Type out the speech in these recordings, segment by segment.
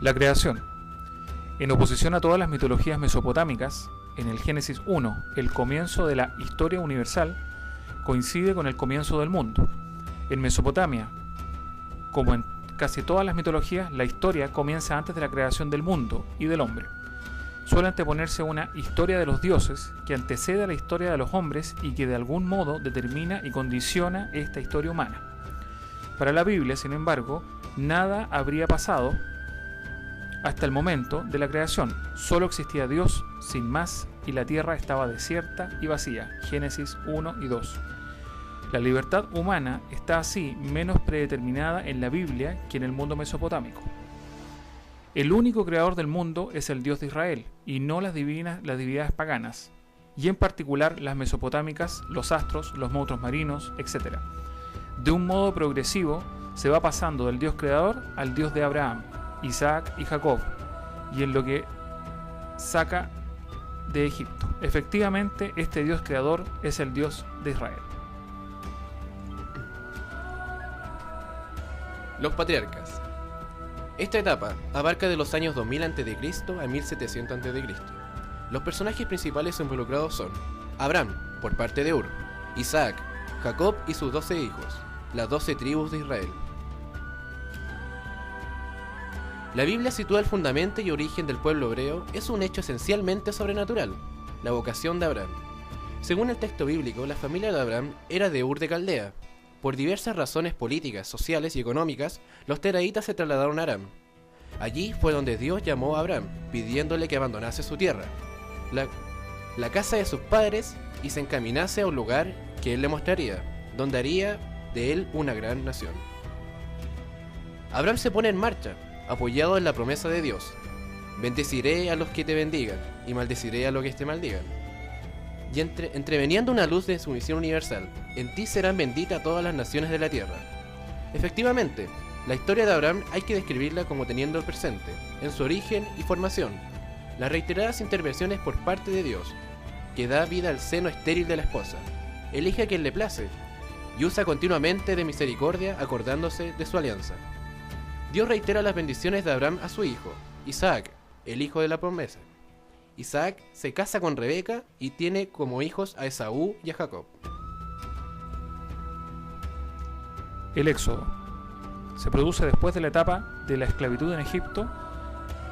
La creación. En oposición a todas las mitologías mesopotámicas, en el Génesis 1, el comienzo de la historia universal coincide con el comienzo del mundo. En Mesopotamia, como en casi todas las mitologías, la historia comienza antes de la creación del mundo y del hombre. Suele anteponerse una historia de los dioses que antecede a la historia de los hombres y que de algún modo determina y condiciona esta historia humana. Para la Biblia, sin embargo, nada habría pasado hasta el momento de la creación. Solo existía Dios sin más y la tierra estaba desierta y vacía. Génesis 1 y 2. La libertad humana está así menos predeterminada en la Biblia que en el mundo mesopotámico. El único creador del mundo es el Dios de Israel y no las divinidades paganas, y en particular las mesopotámicas, los astros, los monstruos marinos, etc. De un modo progresivo se va pasando del Dios creador al Dios de Abraham, Isaac y Jacob, y en lo que saca de Egipto. Efectivamente, este Dios creador es el Dios de Israel. Los patriarcas. Esta etapa abarca de los años 2000 a.C. a 1700 a.C. Los personajes principales involucrados son Abraham, por parte de Ur, Isaac, Jacob y sus 12 hijos, las 12 tribus de Israel. La Biblia sitúa el fundamento y origen del pueblo hebreo es un hecho esencialmente sobrenatural, la vocación de Abraham. Según el texto bíblico, la familia de Abraham era de Ur de Caldea. Por diversas razones políticas, sociales y económicas, los teraítas se trasladaron a Aram. Allí fue donde Dios llamó a Abraham, pidiéndole que abandonase su tierra, la casa de sus padres, y se encaminase a un lugar que él le mostraría, donde haría de él una gran nación. Abraham se pone en marcha, apoyado en la promesa de Dios: bendeciré a los que te bendigan, y maldeciré a los que te maldigan. Y entreveniendo una luz de su misión universal: en ti serán benditas todas las naciones de la tierra. Efectivamente, la historia de Abraham hay que describirla como teniendo el presente, en su origen y formación, las reiteradas intervenciones por parte de Dios, que da vida al seno estéril de la esposa, elige a quien le place, y usa continuamente de misericordia acordándose de su alianza. Dios reitera las bendiciones de Abraham a su hijo, Isaac, el hijo de la promesa. Isaac se casa con Rebeca y tiene como hijos a Esaú y a Jacob. El Éxodo se produce después de la etapa de la esclavitud en Egipto,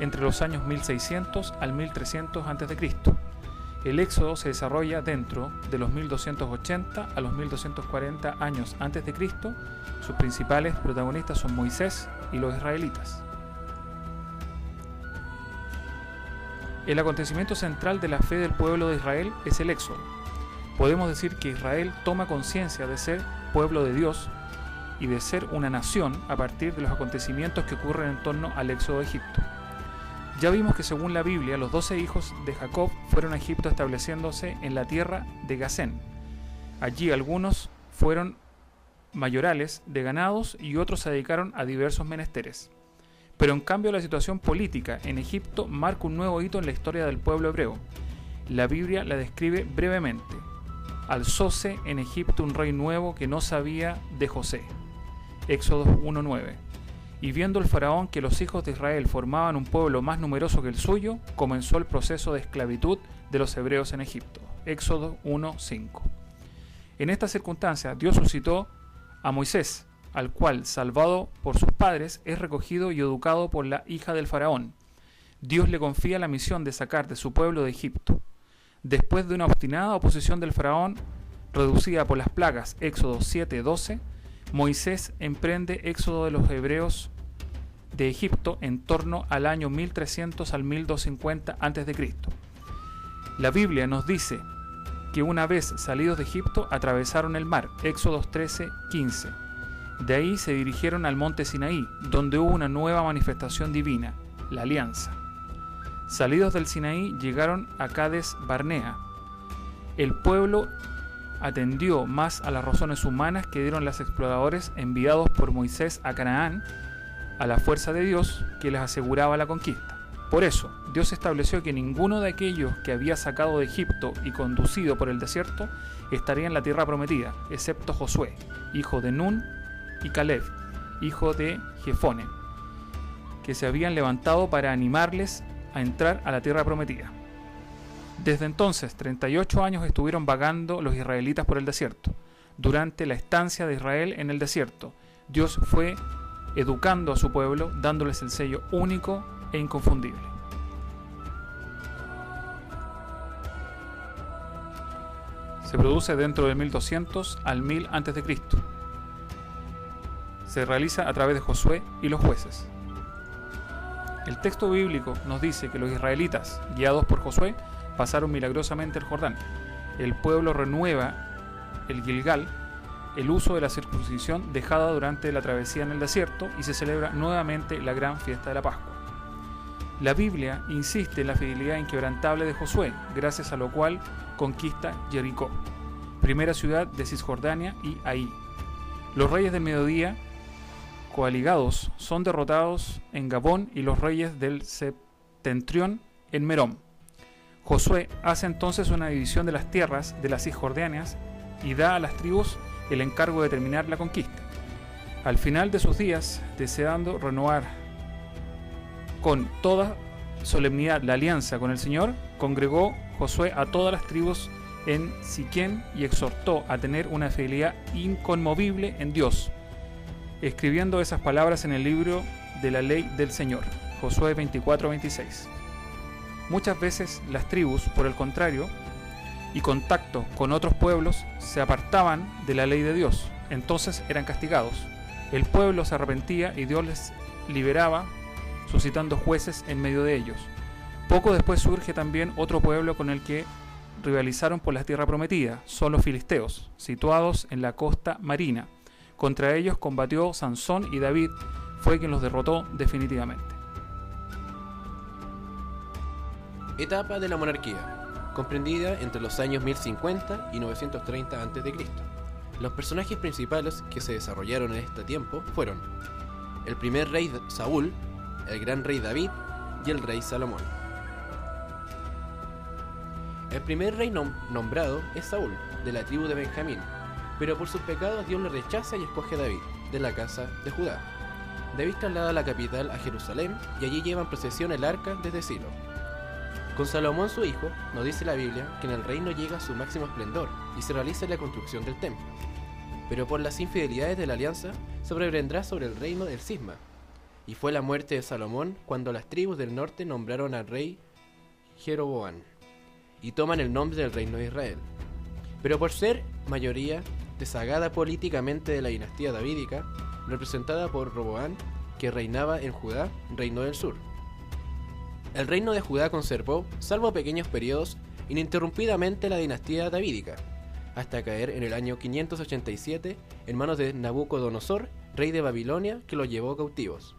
entre los años 1600 al 1300 a.C. El Éxodo se desarrolla dentro de los 1280 a los 1240 años antes de Cristo. Sus principales protagonistas son Moisés y los israelitas. El acontecimiento central de la fe del pueblo de Israel es el Éxodo. Podemos decir que Israel toma conciencia de ser pueblo de Dios y de ser una nación a partir de los acontecimientos que ocurren en torno al Éxodo de Egipto. Ya vimos que según la Biblia, los 12 hijos de Jacob fueron a Egipto estableciéndose en la tierra de Gosén. Allí algunos fueron mayorales de ganados y otros se dedicaron a diversos menesteres. Pero en cambio la situación política en Egipto marca un nuevo hito en la historia del pueblo hebreo. La Biblia la describe brevemente: alzóse en Egipto un rey nuevo que no sabía de José. Éxodo 1:9. Y viendo el faraón que los hijos de Israel formaban un pueblo más numeroso que el suyo, comenzó el proceso de esclavitud de los hebreos en Egipto. Éxodo 1:5. En esta circunstancia Dios suscitó a Moisés, al cual, salvado por sus padres, es recogido y educado por la hija del faraón. Dios le confía la misión de sacar de su pueblo de Egipto. Después de una obstinada oposición del faraón, reducida por las plagas, Éxodo 7:12, Moisés emprende éxodo de los hebreos de Egipto en torno al año 1300 al 1250 a.C. La Biblia nos dice que una vez salidos de Egipto atravesaron el mar, Éxodo 13:15. De ahí se dirigieron al monte Sinaí, donde hubo una nueva manifestación divina, la alianza. Salidos del Sinaí llegaron a Cades Barnea. El pueblo atendió más a las razones humanas que dieron los exploradores enviados por Moisés a Canaán, a la fuerza de Dios que les aseguraba la conquista. Por eso, Dios estableció que ninguno de aquellos que había sacado de Egipto y conducido por el desierto estaría en la tierra prometida, excepto Josué, hijo de Nun, y Caleb, hijo de Jefone, que se habían levantado para animarles a entrar a la tierra prometida. Desde entonces, 38 años estuvieron vagando los israelitas por el desierto. Durante la estancia de Israel en el desierto, Dios fue educando a su pueblo, dándoles el sello único e inconfundible. Se produce dentro del 1200 al 1000 a.C. Se realiza a través de Josué y los jueces. El texto bíblico nos dice que los israelitas, guiados por Josué, pasaron milagrosamente el Jordán. El pueblo renueva el Gilgal, el uso de la circuncisión dejada durante la travesía en el desierto, y se celebra nuevamente la gran fiesta de la Pascua. La Biblia insiste en la fidelidad inquebrantable de Josué, gracias a lo cual conquista Jericó, primera ciudad de Cisjordania y Ahí. Los reyes del mediodía, coaligados, son derrotados en Gabón, y los reyes del septentrión en Merom. Josué hace entonces una división de las tierras de las Cisjordanias y da a las tribus el encargo de terminar la conquista. Al final de sus días, deseando renovar con toda solemnidad la alianza con el Señor, congregó Josué a todas las tribus en Siquén y exhortó a tener una fidelidad inconmovible en Dios, escribiendo esas palabras en el libro de la ley del Señor, Josué 24:26. Muchas veces las tribus, por el contrario, y contacto con otros pueblos, se apartaban de la ley de Dios, entonces eran castigados. El pueblo se arrepentía y Dios les liberaba, suscitando jueces en medio de ellos. Poco después surge también otro pueblo con el que rivalizaron por la tierra prometida, son los filisteos, situados en la costa marina. Contra ellos combatió Sansón, y David fue quien los derrotó definitivamente. Etapa de la monarquía, comprendida entre los años 1050 y 930 a.C. Los personajes principales que se desarrollaron en este tiempo fueron el primer rey Saúl, el gran rey David y el rey Salomón. El primer rey nombrado es Saúl, de la tribu de Benjamín, pero por sus pecados Dios le rechaza y escoge a David, de la casa de Judá. David traslada la capital a Jerusalén, y allí lleva en procesión el arca desde Silo. Con Salomón su hijo, nos dice la Biblia que en el reino llega a su máximo esplendor y se realiza la construcción del templo. Pero por las infidelidades de la alianza, sobrevendrá sobre el reino del cisma. Y fue la muerte de Salomón cuando las tribus del norte nombraron al rey Jeroboam y toman el nombre del reino de Israel. Pero por ser mayoría desagada políticamente de la dinastía davídica, representada por Roboam, que reinaba en Judá, reinó del sur. El reino de Judá conservó, salvo pequeños periodos, ininterrumpidamente la dinastía davídica, hasta caer en el año 587 en manos de Nabucodonosor, rey de Babilonia, que los llevó cautivos.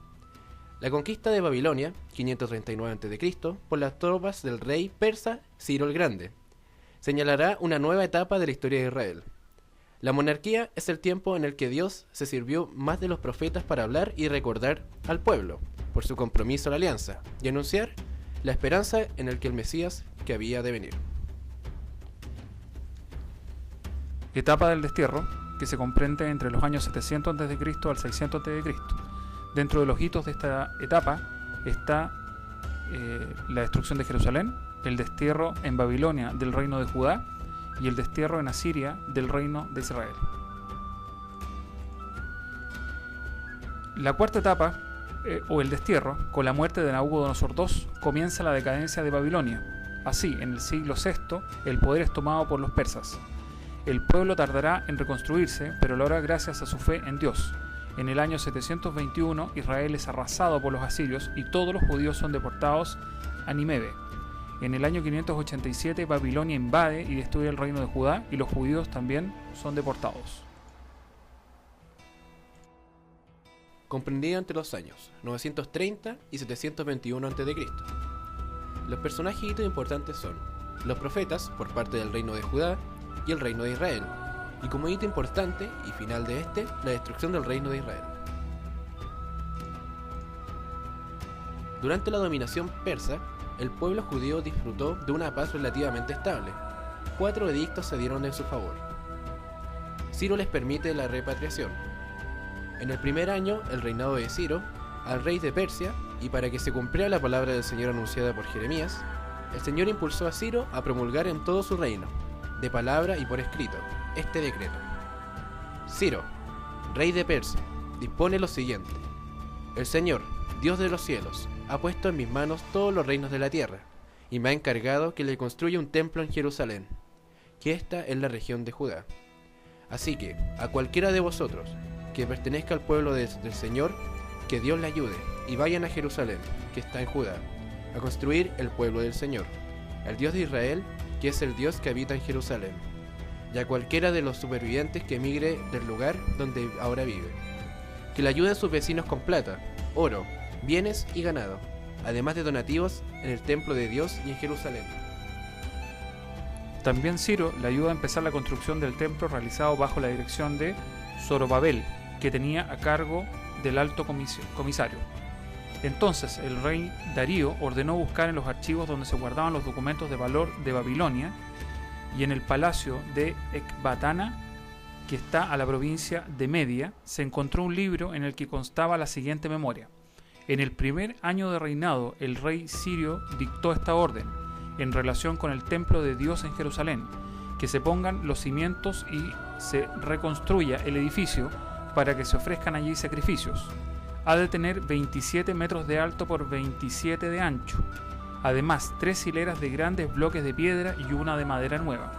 La conquista de Babilonia, 539 a.C., por las tropas del rey persa Ciro el Grande, señalará una nueva etapa de la historia de Israel. La monarquía es el tiempo en el que Dios se sirvió más de los profetas para hablar y recordar al pueblo, por su compromiso a la alianza, y anunciar la esperanza en el que el Mesías que había de venir. Etapa del destierro, que se comprende entre los años 700 a.C. al 600 a.C. Dentro de los hitos de esta etapa está la destrucción de Jerusalén, el destierro en Babilonia del reino de Judá y el destierro en Asiria del reino de Israel. La cuarta etapa, o el destierro, con la muerte de Nabucodonosor II, comienza la decadencia de Babilonia. Así, en el siglo VI, el poder es tomado por los persas. El pueblo tardará en reconstruirse, pero lo hará gracias a su fe en Dios. En el año 721, Israel es arrasado por los asirios y todos los judíos son deportados a Nínive. En el año 587, Babilonia invade y destruye el reino de Judá, y los judíos también son deportados. Comprendida entre los años 930 y 721 a.C. Los personajes importantes son los profetas por parte del reino de Judá y el reino de Israel, y como hito importante y final de este, la destrucción del reino de Israel. Durante la dominación persa, el pueblo judío disfrutó de una paz relativamente estable. 4 edictos se dieron en su favor. Ciro les permite la repatriación. En el primer año, el reinado de Ciro, al rey de Persia Y para que se cumpliera la palabra del Señor anunciada por Jeremías, el Señor impulsó a Ciro a promulgar en todo su reino, de palabra y por escrito, este decreto. Ciro, rey de Persia, dispone lo siguiente. El Señor, Dios de los cielos, ha puesto en mis manos todos los reinos de la tierra, y me ha encargado que le construya un templo en Jerusalén, que esta es la región de Judá. Así que, a cualquiera de vosotros que pertenezca al pueblo del Señor, que Dios le ayude, y vayan a Jerusalén, que está en Judá, a construir el pueblo del Señor, el Dios de Israel, que es el Dios que habita en Jerusalén, y a cualquiera de los supervivientes que emigre del lugar donde ahora vive, que le ayude a sus vecinos con plata, oro, bienes y ganado, además de donativos en el templo de Dios y en Jerusalén. También Ciro le ayuda a empezar la construcción del templo realizado bajo la dirección de Zorobabel, que tenía a cargo del alto comisario. Entonces el rey Darío ordenó buscar en los archivos donde se guardaban los documentos de valor de Babilonia y en el palacio de Ecbatana, que está a la provincia de Media, se encontró un libro en el que constaba la siguiente memoria. En el primer año de reinado, el rey sirio dictó esta orden en relación con el templo de Dios en Jerusalén, que se pongan los cimientos y se reconstruya el edificio para que se ofrezcan allí sacrificios. Ha de tener 27 metros de alto por 27 de ancho. Además, 3 hileras de grandes bloques de piedra y una de madera nueva.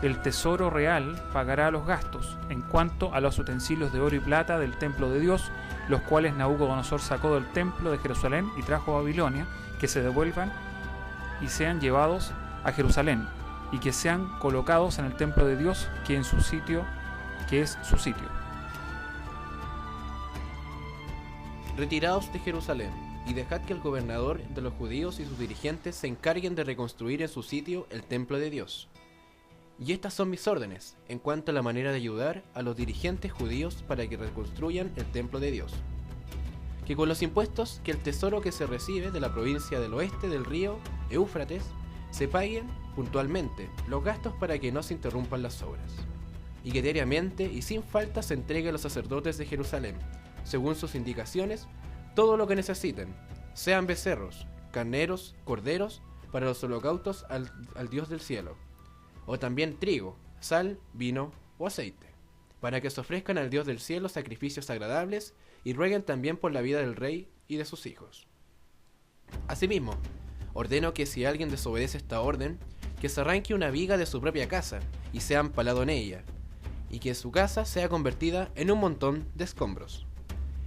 El tesoro real pagará los gastos en cuanto a los utensilios de oro y plata del templo de Dios, los cuales Nabucodonosor sacó del templo de Jerusalén y trajo a Babilonia, que se devuelvan y sean llevados a Jerusalén, y que sean colocados en el templo de Dios, que es su sitio. Retiraos de Jerusalén, y dejad que el gobernador de los judíos y sus dirigentes se encarguen de reconstruir en su sitio el templo de Dios. Y estas son mis órdenes, en cuanto a la manera de ayudar a los dirigentes judíos para que reconstruyan el templo de Dios. Que con los impuestos que el tesoro que se recibe de la provincia del oeste del río Éufrates, se paguen puntualmente los gastos para que no se interrumpan las obras. Y que diariamente y sin falta se entregue a los sacerdotes de Jerusalén, según sus indicaciones, todo lo que necesiten, sean becerros, carneros, corderos, para los holocaustos al Dios del cielo, o también trigo, sal, vino o aceite, para que se ofrezcan al Dios del cielo sacrificios agradables y rueguen también por la vida del rey y de sus hijos. Asimismo, ordeno que si alguien desobedece esta orden, que se arranque una viga de su propia casa y sea empalado en ella, y que su casa sea convertida en un montón de escombros.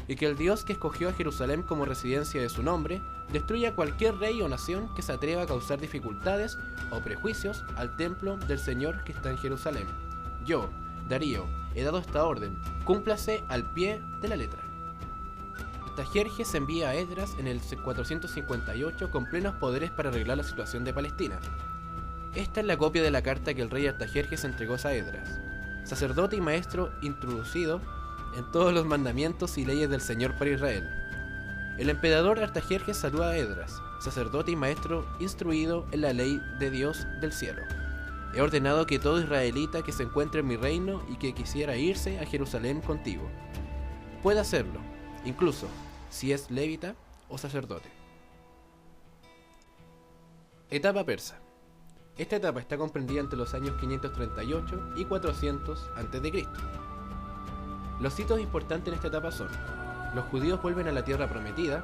Y que el Dios que escogió a Jerusalén como residencia de su nombre, destruya a cualquier rey o nación que se atreva a causar dificultades o prejuicios al templo del Señor que está en Jerusalén. Yo, Darío, he dado esta orden, cúmplase al pie de la letra. Artajerjes envía a Esdras en el 458 con plenos poderes para arreglar la situación de Palestina. Esta es la copia de la carta que el rey Artajerjes entregó a Esdras, sacerdote y maestro introducido en todos los mandamientos y leyes del Señor para Israel. El emperador Artajerjes saluda a Esdras, sacerdote y maestro instruido en la ley de Dios del cielo. He ordenado que todo israelita que se encuentre en mi reino y que quisiera irse a Jerusalén contigo, pueda hacerlo, incluso si es levita o sacerdote. Etapa persa. Esta etapa está comprendida entre los años 538 y 400 a.C. Los hitos importantes en esta etapa son: los judíos vuelven a la tierra prometida,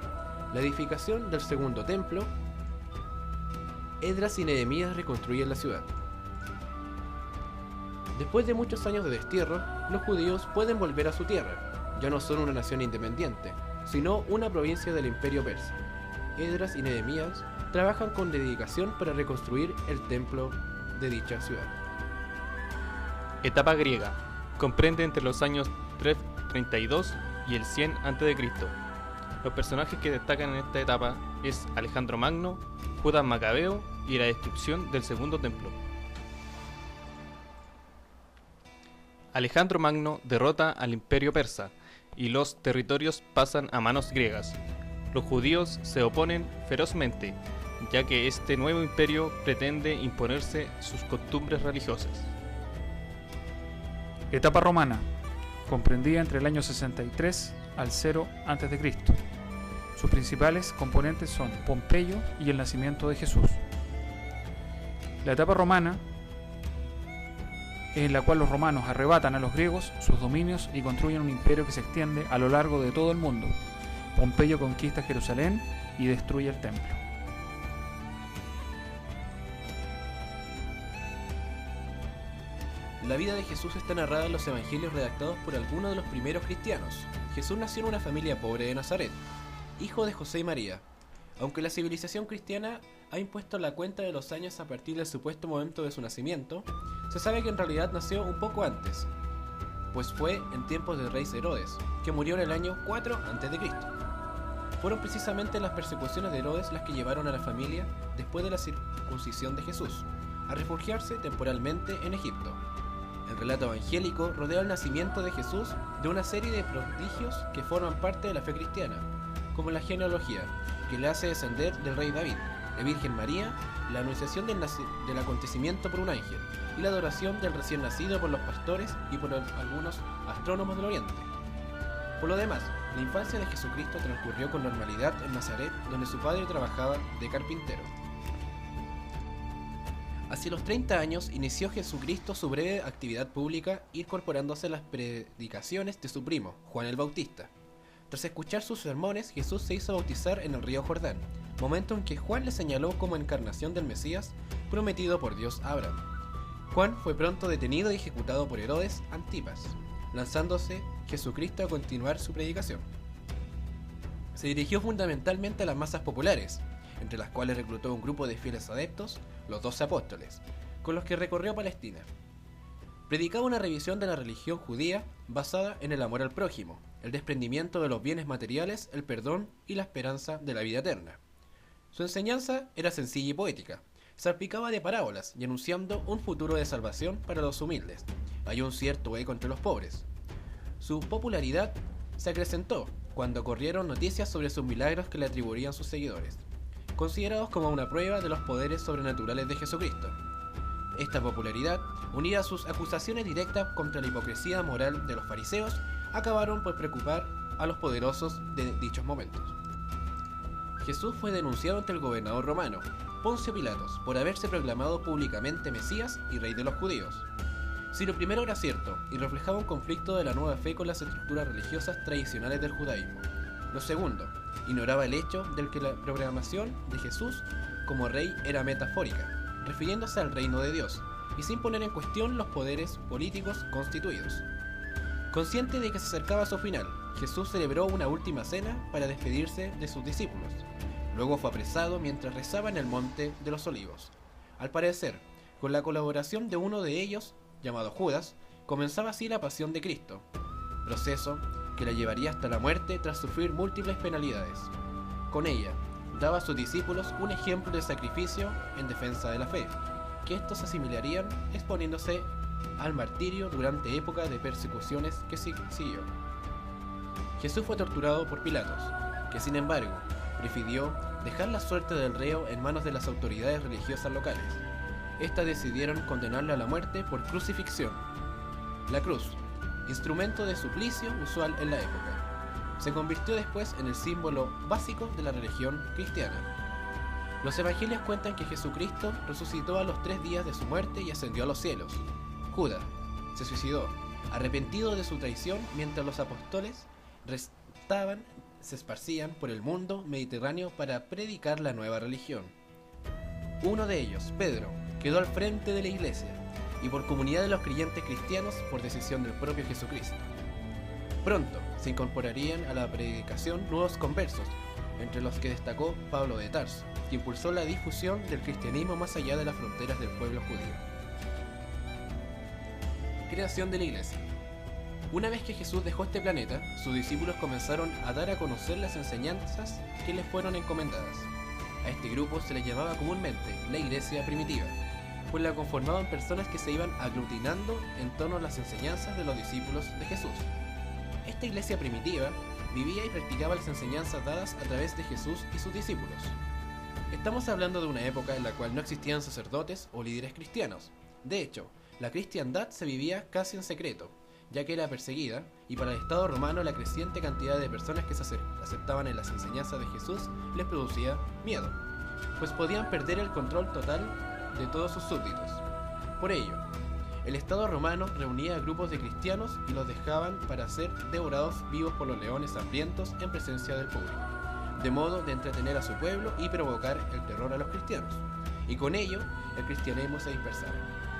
la edificación del segundo templo, Esdras y Nehemías reconstruyen la ciudad. Después de muchos años de destierro, los judíos pueden volver a su tierra. Ya no son una nación independiente, sino una provincia del imperio persa. Esdras y Nehemías trabajan con dedicación para reconstruir el templo de dicha ciudad. Etapa griega. Comprende entre los años 332 y el 100 a.C. Los personajes que destacan en esta etapa es Alejandro Magno, Judas Macabeo y la destrucción del segundo templo. Alejandro Magno derrota al imperio persa y los territorios pasan a manos griegas. Los judíos se oponen ferozmente, ya que este nuevo imperio pretende imponerse sus costumbres religiosas. Etapa romana, comprendida entre el año 63 al 0 a.C. Sus principales componentes son Pompeyo y el nacimiento de Jesús. La etapa romana, en la cual los romanos arrebatan a los griegos sus dominios y construyen un imperio que se extiende a lo largo de todo el mundo. Pompeyo conquista Jerusalén y destruye el templo. La vida de Jesús está narrada en los evangelios redactados por algunos de los primeros cristianos. Jesús nació en una familia pobre de Nazaret, hijo de José y María. Aunque la civilización cristiana ha impuesto la cuenta de los años a partir del supuesto momento de su nacimiento, se sabe que en realidad nació un poco antes, pues fue en tiempos del rey Herodes, que murió en el año 4 a.C. Fueron precisamente las persecuciones de Herodes las que llevaron a la familia, después de la circuncisión de Jesús, a refugiarse temporalmente en Egipto. El relato evangélico rodea el nacimiento de Jesús de una serie de prodigios que forman parte de la fe cristiana, como la genealogía, que le hace descender del rey David, la Virgen María, la anunciación del acontecimiento por un ángel, y la adoración del recién nacido por los pastores y por algunos astrónomos del Oriente. Por lo demás, la infancia de Jesucristo transcurrió con normalidad en Nazaret, donde su padre trabajaba de carpintero. Hacia los 30 años inició Jesucristo su breve actividad pública, incorporándose a las predicaciones de su primo, Juan el Bautista. Tras escuchar sus sermones, Jesús se hizo bautizar en el río Jordán, momento en que Juan le señaló como encarnación del Mesías prometido por Dios a Abraham. Juan fue pronto detenido y ejecutado por Herodes Antipas, lanzándose Jesucristo a continuar su predicación. Se dirigió fundamentalmente a las masas populares, entre las cuales reclutó un grupo de fieles adeptos, los 12 apóstoles, con los que recorrió Palestina. Predicaba una revisión de la religión judía basada en el amor al prójimo, el desprendimiento de los bienes materiales, el perdón y la esperanza de la vida eterna. Su enseñanza era sencilla y poética, salpicaba de parábolas y anunciando un futuro de salvación para los humildes. Halló un cierto eco entre los pobres. Su popularidad se acrecentó cuando corrieron noticias sobre sus milagros que le atribuían sus seguidores, considerados como una prueba de los poderes sobrenaturales de Jesucristo. Esta popularidad, unida a sus acusaciones directas contra la hipocresía moral de los fariseos, acabaron por preocupar a los poderosos de dichos momentos. Jesús fue denunciado ante el gobernador romano, Poncio Pilatos, por haberse proclamado públicamente Mesías y Rey de los judíos. Si lo primero era cierto y reflejaba un conflicto de la nueva fe con las estructuras religiosas tradicionales del judaísmo, lo segundo ignoraba el hecho de que la proclamación de Jesús como rey era metafórica, refiriéndose al reino de Dios, y sin poner en cuestión los poderes políticos constituidos. Consciente de que se acercaba a su final, Jesús celebró una última cena para despedirse de sus discípulos. Luego fue apresado mientras rezaba en el Monte de los Olivos. Al parecer, con la colaboración de uno de ellos, llamado Judas, comenzaba así la pasión de Cristo, proceso que la llevaría hasta la muerte tras sufrir múltiples penalidades. Con ella, daba a sus discípulos un ejemplo de sacrificio en defensa de la fe, que estos asimilarían exponiéndose al martirio durante época de persecuciones que siguió. Jesús fue torturado por Pilatos, que sin embargo prefirió dejar la suerte del reo en manos de las autoridades religiosas locales. Estas decidieron condenarlo a la muerte por crucifixión. La cruz, instrumento de suplicio usual en la época, se convirtió después en el símbolo básico de la religión cristiana. Los evangelios cuentan que Jesucristo resucitó a los 3 días de su muerte y ascendió a los cielos. Judas se suicidó, arrepentido de su traición, mientras los apóstoles se esparcían por el mundo mediterráneo para predicar la nueva religión. Uno de ellos, Pedro, quedó al frente de la iglesia, y por comunidad de los creyentes cristianos por decisión del propio Jesucristo. Pronto se incorporarían a la predicación nuevos conversos, entre los que destacó Pablo de Tarso, que impulsó la difusión del cristianismo más allá de las fronteras del pueblo judío. Creación de la iglesia. Una vez que Jesús dejó este planeta, sus discípulos comenzaron a dar a conocer las enseñanzas que les fueron encomendadas. A este grupo se le llamaba comúnmente la iglesia primitiva, pues la conformaban personas que se iban aglutinando en torno a las enseñanzas de los discípulos de Jesús. Esta iglesia primitiva vivía y practicaba las enseñanzas dadas a través de Jesús y sus discípulos. Estamos hablando de una época en la cual no existían sacerdotes o líderes cristianos. De hecho, la cristiandad se vivía casi en secreto, ya que era perseguida, y para el Estado romano la creciente cantidad de personas que se aceptaban en las enseñanzas de Jesús les producía miedo, pues podían perder el control total de todos sus súbditos. Por ello, el Estado romano reunía a grupos de cristianos y los dejaban para ser devorados vivos por los leones hambrientos en presencia del público, de modo de entretener a su pueblo y provocar el terror a los cristianos, y con ello el cristianismo se dispersara.